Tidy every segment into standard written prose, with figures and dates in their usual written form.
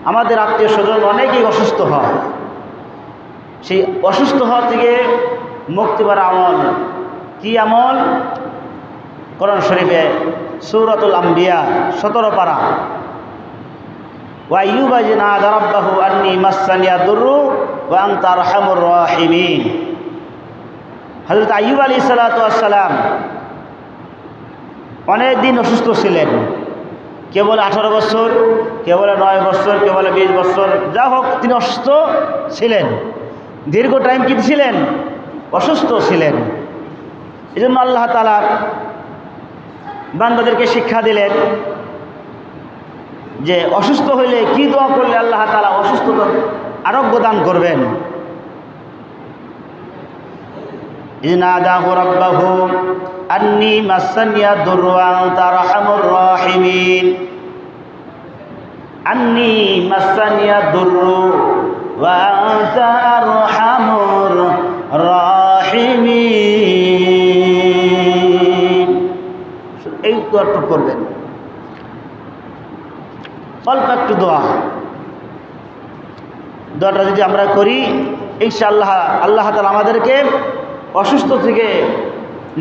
আমাদের আত্মীয় স্বজন অনেকেই অসুস্থ হয়। সেই অসুস্থ হওয়া থেকে মুক্তি পাওয়ার আমল কি আমল? কোরআন শরীফে সূরাতুল আম্বিয়া 17 পারা, ওয়া আইয়ুবা ইয নাদা রাব্বাহু আন্নী মাসসানিয়া দুররু ওয়া আনতা আরহামুর রাহিমিন। হযরত আইয়ুব আলাইহিস সালাতু ওয়াস সালাম অনেক দিন অসুস্থ ছিলেন। কেউ বলে 18 বছর, কেউ বলে 9 বছর, কেউ বলে 20 বছর, যা হোক তিনি অসুস্থ ছিলেন। দীর্ঘ টাইম কি ছিলেন? অসুস্থ ছিলেন। এই জন্য আল্লাহ তাআলা বান্দাদেরকে শিক্ষা দিলেন যে অসুস্থ হইলে কি দোয়া করলে আল্লাহ তাআলা অসুস্থতা আরোগ্য দান করবেন। ইয নাদাহু রাব্বাহু আন্নী মাসসানিয়া দুররু ওয়া আনতা আরহামুর রাহিমিন। আন্নী মাসসানিয়া দুররু ওয়া আনতা আরহামুর রাহিমিন। এই দোয়াটা করবেন, অল্প একটু দোয়া। দোয়াটা যদি আমরা করি ইনশাআল্লাহ আল্লাহ তাআলা আমাদেরকে অসুস্থ থেকে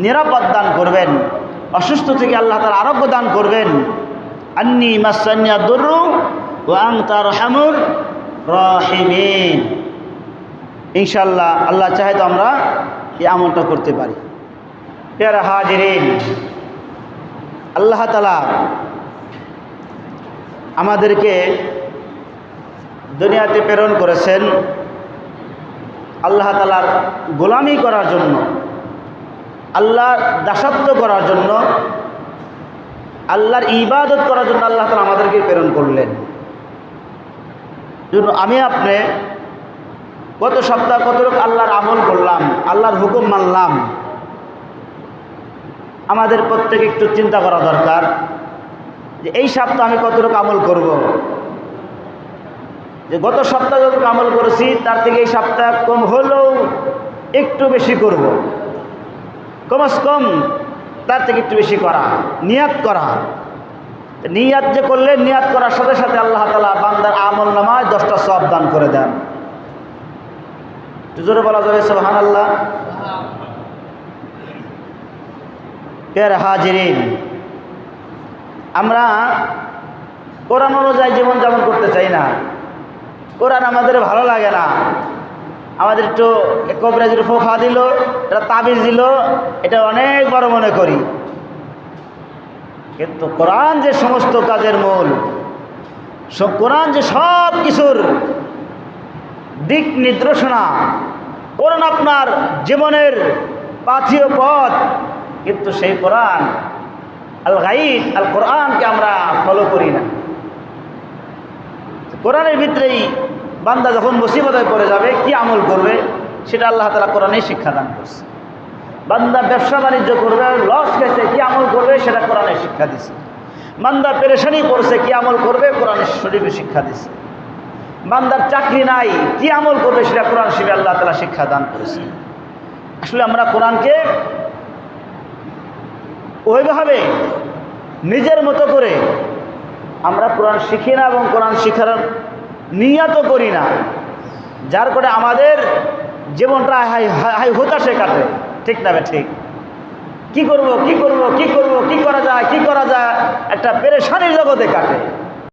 নিরাপদ দান করবেন, অসুস্থ থেকে আল্লাহ তাআলা আরোগ্য দান করবেন। আন্নী মাসসানিয়া দুররু ওয়া আনতা আরহামুর রাহিমিন। ইনশাআল্লাহ আল্লাহ চাহে তো আমরা এই আমলটা করতে পারি। প্রিয় হাজিরিন, আল্লাহ তাআলা আমাদেরকে দুনিয়াতে প্রেরণ করেছেন আল্লাহ তাআলার গোলামি করার জন্য, আল্লাহর দাসত্ব করার জন্য, আল্লাহর ইবাদত করার জন্য আল্লাহ তাআলা আমাদেরকে প্রেরণ করলেন। আমি আপনি গত সপ্তাহ কতটুকু আল্লাহর আমল করলাম, আল্লাহর হুকুম মানলাম, আমাদের প্রত্যেকে একটু চিন্তা করা দরকার যে এই সপ্তাহ আমি কতটুকু আমল করব। যে গত সপ্তাহ যতটুকু আমল করেছি তার থেকে এই সপ্তাহ কম হলেও একটু বেশি করব, কমস কম তার থেকে একটু বেশি করা, নিয়াত করা। নিয়াত যে করলে নিয়াত করার সাথে সাথে আল্লাহ তাআলা বান্দার আমল নামায় 10টা সওয়াব দান করে দেন। জোরে বলা যাবে সুবহানাল্লাহ। প্রিয় হাজিরিন, আমরা কোরআন অনুযায়ী জীবন যাপন করতে চাই না। কোরআন আমাদের ভালো লাগে না। আমাদের একটু কবরেজের ফোফা দিল, এটা তাবিজ দিল, এটা অনেক বড় মনে করি। কিন্তু কোরআন যে সমস্ত কাজের মূল, কোরআন যে সব কিছুর দিক নির্দেশনা, কোরআন আপনার জীবনের পাথেয় পথ। কিন্তু সেই কোরআন আল গাইব আল কোরআনকে আমরা ফলো করি না। কোরআনের ভিতরেই বান্দা যখন মুসিবতে পড়ে যাবে কি আমল করবে সেটা আল্লাহ তাআলা কোরআনেই শিক্ষা দান করছে। বান্দা ব্যবসা বাণিজ্য করবে, লস খেয়েছে, কি আমল করবে সেটা কোরআনে শিক্ষা দিছে। বান্দা পেরেশানি করছে, কি আমল করবে কোরআনের শরীফে শিক্ষা দিছে। বান্দার চাকরি নাই, কি আমল করবে সেটা কোরআন শরীফে আল্লাহ তাআলা শিক্ষা দান করেছে। আসলে আমরা কোরআনকে ওইভাবে নিজের মতো করে আমরা কোরআন শিখি না এবং কোরআন শিখার নিয়তও করি না, যার করে আমাদের জীবনটা হাই হতাশে কাটে। ঠিক না? ঠিক। কি করব, কি করব, কি করব, কি করা যায়, কি করা যায়, একটা পেরেশানির জগতে কাটে।